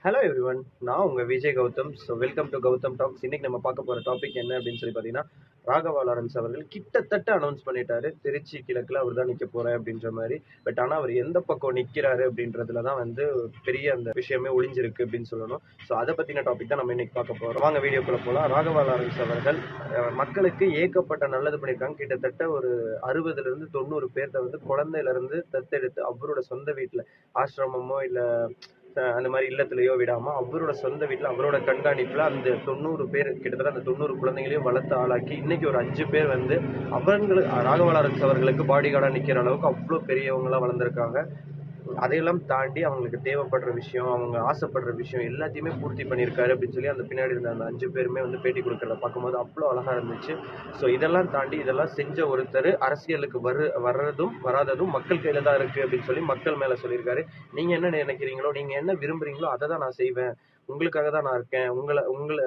Hello everyone, நான் உங்கள் Vijay Gautham. So welcome to Gautham talks. இன்னைக்கு நம்ம பார்க்க போகிற டாபிக் என்ன அப்படின்னு சொல்லி பார்த்தீங்கன்னா, ராகவா லாரன்ஸ் அவர்கள் கிட்டத்தட்ட அனௌன்ஸ் பண்ணிட்டாரு, திருச்சி கிழக்கில் அவர் தான் நிற்க போகிறேன் அப்படின்ற மாதிரி. பட் ஆனால் அவர் எந்த பக்கம் நிற்கிறாரு அப்படின்றதுல தான் வந்து பெரிய அந்த விஷயமே ஒளிஞ்சிருக்கு அப்படின்னு சொல்லணும். ஸோ அதை பற்றின டாபிக் தான் நம்ம இன்னைக்கு பார்க்க போகிறோம். வாங்க வீடியோக்குள்ளே போகலாம். ராகவா லாரன்ஸ் அவர்கள் மக்களுக்கு ஏகப்பட்ட நல்லது பண்ணியிருக்காங்க. கிட்டத்தட்ட ஒரு 60லேருந்து 90 பேர்த்த வந்து குழந்தையிலேருந்து தத்தெடுத்து அவரோட சொந்த வீட்டில் ஆசிரமமோ இல்லை அந்த மாதிரி இல்லத்திலேயோ விடாம அவரோட சொந்த வீட்டில் அவரோட கண்காணிப்புல அந்த 90 பேர் கிட்டத்தட்ட அந்த 90 குழந்தைங்களையும் வளர்த்து ஆளாக்கி இன்னைக்கு ஒரு 5 பேர் வந்து அவங்களுக்கு ராகவா லாரன்ஸ் அவர்களுக்கு பாடி கார்டா நிக்கிற அளவுக்கு அவ்வளோ பெரியவங்களா வளர்ந்துருக்காங்க. அதையெல்லாம் தாண்டி அவங்களுக்கு தேவைப்படுற விஷயம், அவங்க ஆசைப்படுற விஷயம் எல்லாத்தையுமே பூர்த்தி பண்ணியிருக்காரு அப்படின்னு சொல்லி அந்த பின்னாடி இருந்த அந்த 5 பேருமே வந்து பேட்டி கொடுக்கறத பார்க்கும்போது அவ்வளோ அழகா இருந்துச்சு. ஸோ இதெல்லாம் தாண்டி இதெல்லாம் செஞ்ச ஒருத்தர் அரசியலுக்கு வர்றதும் வராததும் மக்கள் கையில தான் இருக்கு அப்படின்னு சொல்லி மக்கள் மேல சொல்லியிருக்காரு. நீங்க என்ன நினைக்கிறீங்களோ, நீங்க என்ன விரும்புறீங்களோ அதை தான் நான் செய்வேன். உங்களுக்காக தான் நான் இருக்கேன்.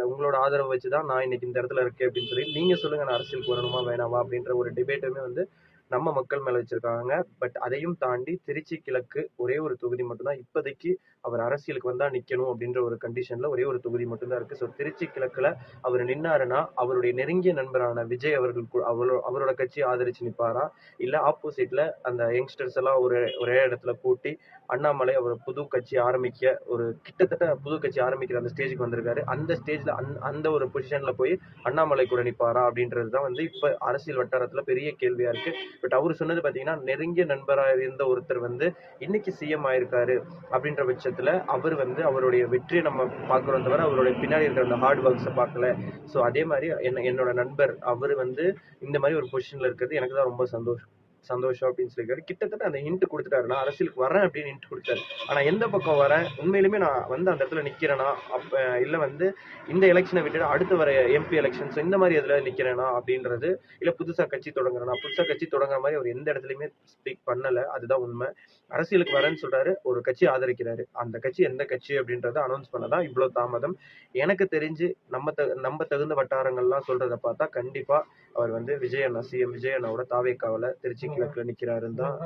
உங்களோட ஆதரவை வச்சு தான் நான் இன்னைக்கு இந்த இடத்துல இருக்கேன் அப்படின்னு சொல்லி நீங்க சொல்லுங்க, நான் அரசியலுக்கு வரணுமா வேணாமா அப்படின்ற ஒரு டிபேட்டுமே வந்து நம்ம மக்கள் மேல வச்சிருக்காங்க. பட் அதையும் தாண்டி திருச்சி கிழக்கு ஒரே ஒரு தொகுதி மட்டும்தான் இப்போதைக்கு அவர் அரசியலுக்கு வந்தா நிக்கணும் அப்படின்ற ஒரு கண்டிஷன்ல ஒரே ஒரு தொகுதி மட்டும்தான் இருக்கு. ஸோ திருச்சி கிழக்குல அவர் நின்னாருன்னா அவருடைய நெருங்கிய நண்பரான விஜய் அவர்கள் அவரோட கட்சியை ஆதரிச்சு நிப்பாரா, இல்ல ஆப்போசிட்ல அந்த யங்ஸ்டர்ஸ் எல்லாம் ஒரே இடத்துல கூட்டி அண்ணாமலை அவர் புது கட்சி ஆரம்பிக்க ஒரு கிட்டத்தட்ட புது கட்சி ஆரம்பிக்கிற அந்த ஸ்டேஜுக்கு வந்திருக்காரு. அந்த ஸ்டேஜ்ல அந்த ஒரு பொசிஷன்ல போய் அண்ணாமலை கூட நிப்பாரா அப்படின்றது தான் வந்து இப்ப அரசியல் வட்டாரத்துல பெரிய கேள்வியா இருக்கு. பட் அவர் சொன்னது பாத்தீங்கன்னா, நெருங்கிய நண்பராக இருந்த ஒருத்தர் வந்து இன்னைக்கு சிஎம் ஆயிருக்காரு அப்படின்ற பட்சத்துல அவர் வந்து அவருடைய வெற்றியை நம்ம பாக்குறோம் தவிர அவருடைய பின்னாடி இருக்கிற அந்த ஹார்ட் ஒர்க்ஸை பார்க்கல. ஸோ அதே மாதிரி என்னோட நண்பர் அவர் வந்து இந்த மாதிரி ஒரு பொசிஷன்ல இருக்கிறது எனக்கு தான் ரொம்ப சந்தோஷம் அப்படின்னு சொல்லியிருக்காரு. கிட்டத்தட்ட அந்த ஹிண்ட் கொடுத்துட்டாரு, நான் அரசியலுக்கு வரேன் அப்படின்னு ஹிண்ட் கொடுத்தாரு. ஆனா எந்த பக்கம் வரேன், உண்மையிலுமே நான் வந்து அந்த இடத்துல நிக்கிறேனா, அப்ப இல்ல வந்து இந்த எலெக்ஷனை விட்டுட்டு அடுத்து வர எம்பி எலெக்ஷன்ஸ் இந்த மாதிரி எதுல நிக்கிறேனா அப்படின்றது, இல்ல புதுசா கட்சி தொடங்குறேனா, புதுசா கட்சி தொடங்குற மாதிரி அவர் எந்த இடத்துலயுமே ஸ்பீக் பண்ணல. அதுதான் உண்மை. அரசியலுக்கு வரேன்னு சொல்றாரு, ஒரு கட்சி ஆதரிக்கிறாரு. அந்த கட்சி எந்த கட்சி அப்படின்றத அனௌன்ஸ் பண்ணதான் இவ்வளவு தாமதம். எனக்கு தெரிஞ்சு நம்ம தகுந்த வட்டாரங்கள்லாம் சொல்றதை பார்த்தா கண்டிப்பா அவர் வந்து விஜய் அண்ணா சிஎம் விஜய் அண்ணாவோட தாவேக்காவுல திருச்சி கிழக்குல நிக்கிறாருன்னு தான்